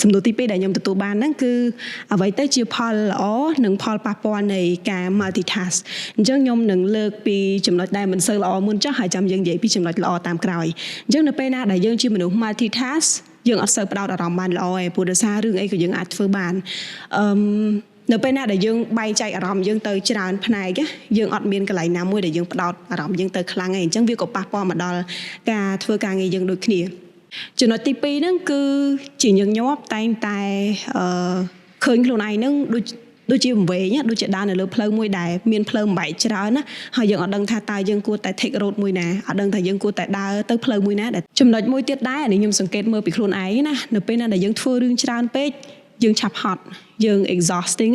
សំណួរទី2ដែលខ្ញុំទទួលបានហ្នឹងគឺអ្វីទៅជាផលល្អនិងផលប៉ះពាល់នៃការ multitask អញ្ចឹងខ្ញុំនឹងលើកពីចំណុចដែលមិនសូវល្អមុនចុះហើយចាំយើងនិយាយពីចំណុចល្អតាមក្រោយអញ្ចឹងនៅពេលណាដែលយើងជាមនុស្ស multitask យើងអត់សូវផ្ដោតអារម្មណ៍បានល្អទេព្រោះដោយសាររឿងអីក៏យើងអាចធ្វើបាននៅពេលណាដែលយើងបែងចែកអារម្មណ៍យើងទៅច្រើនផ្នែកយើងអត់មានកន្លែងណាមួយដែលយើងផ្ដោតអារម្មណ៍យើងទៅខ្លាំងទេអញ្ចឹងវាក៏ប៉ះពាល់មកដល់ការធ្វើការងារយើងដូចគ្នាចំណុចទី2ហ្នឹងគឺជាញឹកញាប់តែងតែឃើញខ្លួនឯងហ្នឹងដូចជាវែងដូចជាដើរនៅលើផ្លូវមួយដែលមានផ្លូវបំបែកច្រើនណាហើយយើងអត់ដឹងថាតើយើងគួរតែ take road មួយណាអត់ដឹងថាយើងគួរតែដើរទៅផ្លូវមួយណាដែលចំណុចមួយទៀតដែរនេះខ្ញុំសង្កេតមើលពីខ្លួនឯងណានៅពេលណាដែលយើងធ្វើរឿងច្រើនពេកយើងឆាប់ហត់យើង exhausting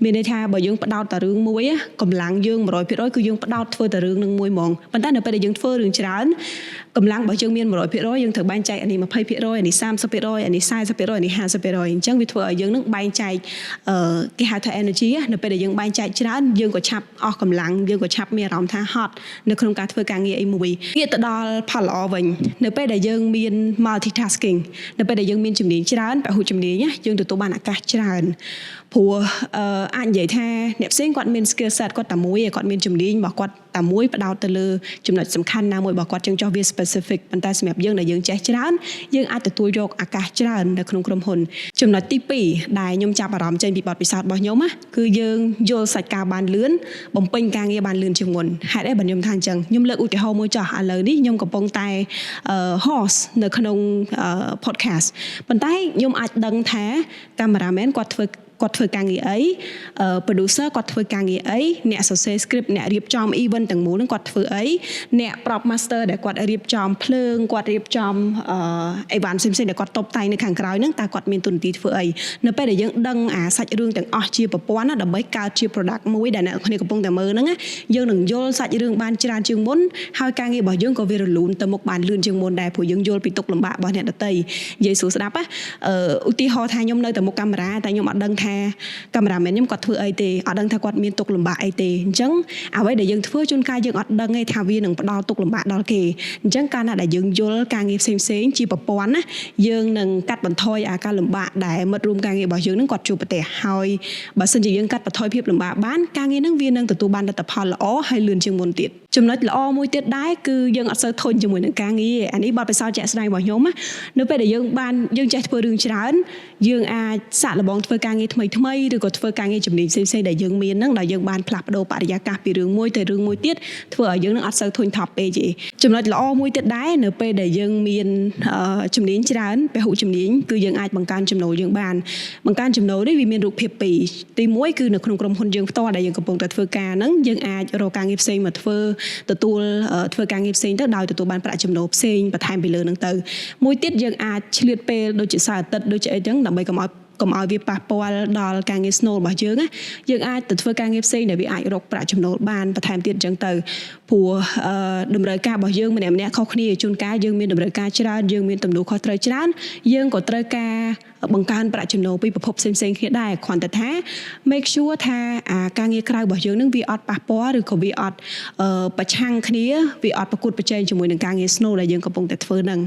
មានន័យថាបើយើងផ្ដោតតែរឿងមួយកម្លាំងយើង 100% គឺយើងផ្ដោតធ្វើតែរឿងនឹងមួយហ្មងប៉ុន្តែនៅពេលដែលយើងធ្វើរឿងច្រើនកម្លាំងរបស់យើងមាន 100% យើងត្រូវបែងចែកអានេះ 20% អានេះ 30% អានេះ 40% អានេះ 50% អញ្ចឹងវាធ្វើឲ្យយើងនឹងបែងចែកគេហៅថា energy នៅពេលដែលយើងបែងចែកច្រើនយើងក៏ឆាប់អស់កម្លាំងយើងក៏ឆាប់មានអារម្មណ៍ថាហត់នៅក្នុងការធ្វើការងារអីមួយងាកទៅដល់ផលល្អវិញនៅពេលដែលយើងមាន multitasking នៅពេលដែលយើងមានជំនាញច្រើនពហុជំនាញយើងទទួលបានឱកាសច្រើនព្រោះអាចនិយាយថាអ្នកផ្សេងគាត់មាន skill set គាត់តែមួយគាត់មានជំនាញរបស់គាត់តែមួយផ្ដោតទៅលើចំណុចសំខាន់ណាមួយរបស់គាត់ចឹងចោះវា specific ប៉ុន្តែសម្រាប់យើងដែលយើងចេះច្រើនយើងអាចទទួលយកឱកាសច្រើននៅក្នុងក្រុមហ៊ុនចំណុចទី2ដែលខ្ញុំចាប់អារម្មណ៍ចេញពីបទពិសោធន៍របស់ខ្ញុំគឺយើងយល់សាច់ការបានលឿនបំពេញការងារបានលឿនជាងមុនហេតុអីបើខ្ញុំថាអញ្ចឹងខ្ញុំលើកឧទាហរណ៍មួយចោះឥឡូវនេះខ្ញុំកំពុងតែ host នៅក្នុង podcast ប៉ុន្តែខ្ញុំអាចដឹងថា cameraman គាត់ធ្វើការងារអី producer គាត់ធ្វើការងារអីអ្នកសរសេរ script អ្នករៀបចំ event ទាំងមូលហ្នឹងគាត់ធ្វើអីអ្នក prop master ដែលគាត់រៀបចំភ្លើងគាត់រៀបចំអីវ៉ាន់ផ្សេងៗដែលគាត់តុបតែងនៅខាងក្រោយហ្នឹងតើគាត់មានតួនាទីធ្វើអីនៅពេលដែលយើងដឹងអាសាច់រឿងទាំងអស់ជាប្រព័ន្ធណាដើម្បីកើតជា product មួយដែលអ្នកនរគ្នាកំពុងតែមើលហ្នឹងយើងនឹងយល់សាច់រឿងបានច្រើនជាងមុនហើយការងាររបស់យើងក៏វារលូនទៅមុខបានលឿនជាងមុនដែរព្រោះយើងយល់ពីទុក្ខលំបាករបស់អ្នកដទៃនិយាយស្រួលស្ដាប់ឧទាហរណ៍ថាខ្ញុំនៅតែមុខកាមេរ៉ាតែខ្ញុំអត់ដឹងថាកាមេរ៉ាមែនខ្ញុំគាត់ធ្វើអីទេអត់ដឹងថាគាត់មានទុក្ខលំបាកអីទេអញ្ចឹងអ្វីដែលយើងធ្វើជួនកាលយើងអត់ដឹងទេថាវានឹងផ្ដល់ទុក្ខលំបាកដល់គេអញ្ចឹងកាលណាដែលយើងយល់ការងារផ្សេងៗជាប្រព័ន្ធណាយើងនឹងកាត់បន្ថយការលំបាកដែលមិត្តរួមការងាររបស់យើងនឹងគាត់ជួបប្រទះហើយបើសិនជាយើងកាត់បន្ថយភាពលំបាកបានការងារនឹងវានឹងទទួលបានលទ្ធផលល្អហើយលឿនជាងមុនទៀតចំណុចល្អមួយទៀតដែរគឺយើងអត់សូវធុញជាមួយនឹងការងារអានេះបទពិសោធន៍ជាក់ស្ដែងរបស់ខ្ញុំនៅពេលដែលយើងចេះធ្វើរឿងច្រើនយើងអាចសាកល្បងធ្វើការងារថ្មីឬក៏ធ្វើការងារជំនាញផ្សេងៗដែលយើងមានហ្នឹងដែលយើងបានផ្លាស់ប្ដូរបរិយាកាសពីរឿងមួយទៅរឿងមួយទៀតធ្វើឲ្យយើងនឹងអត់សូវធុញថប់ពេកទេចំណុចល្អមួយទៀតដែរនៅពេលដែលយើងមានជំនាញច្រើនពហុជំនាញគឺយើងអាចបង្កើនចំណូលយើងបានបង្កើនចំណូលនេះវាមានរូបភាពពីរទី1គឺនៅក្នុងក្រុមហ៊ុនយើងផ្ទាល់ដែលយើងកំពុងតែធ្វើការហ្នឹងយើងអាចរកការងារផ្សេងមកធ្វើការងារផ្សេងទៅដោយទទួលបានប្រាក់ចំណូលផ្សេងបន្ថែមពីលើហ្នឹងទៅមួយទៀតយើងអាចឆ្លៀតពេលដូចជាសៅរ៍អាទិត្យដូចជាអីចឹងដើម្បីកុំឲ្យវាប៉ះពាល់ដល់ការងារ snow របស់យើងយើងអាចទៅធ្វើការងារផ្សេងដែលវាអាចរកប្រាក់ចំណូលបានបន្ថែមទៀតអញ្ចឹងទៅព្រោះតម្រូវការរបស់យើងម្នាក់ៗខុសគ្នាជួនកាលយើងមានតម្រូវការច្រើនយើងមានទំនួលខុសត្រូវច្រើនយើងក៏ត្រូវការបង្កើនប្រាក់ចំណូលពីប្រភពផ្សេងៗគ្នាដែរគ្រាន់តែថា make sure ថាការងារក្រៅរបស់យើងនឹងវាអត់ប៉ះពាល់ឬក៏វាអត់ប្រឆាំងគ្នាវាអត់ប្រកួតប្រជែងជាមួយនឹងការងារ snow ដែលយើងកំពុងតែធ្វើហ្នឹង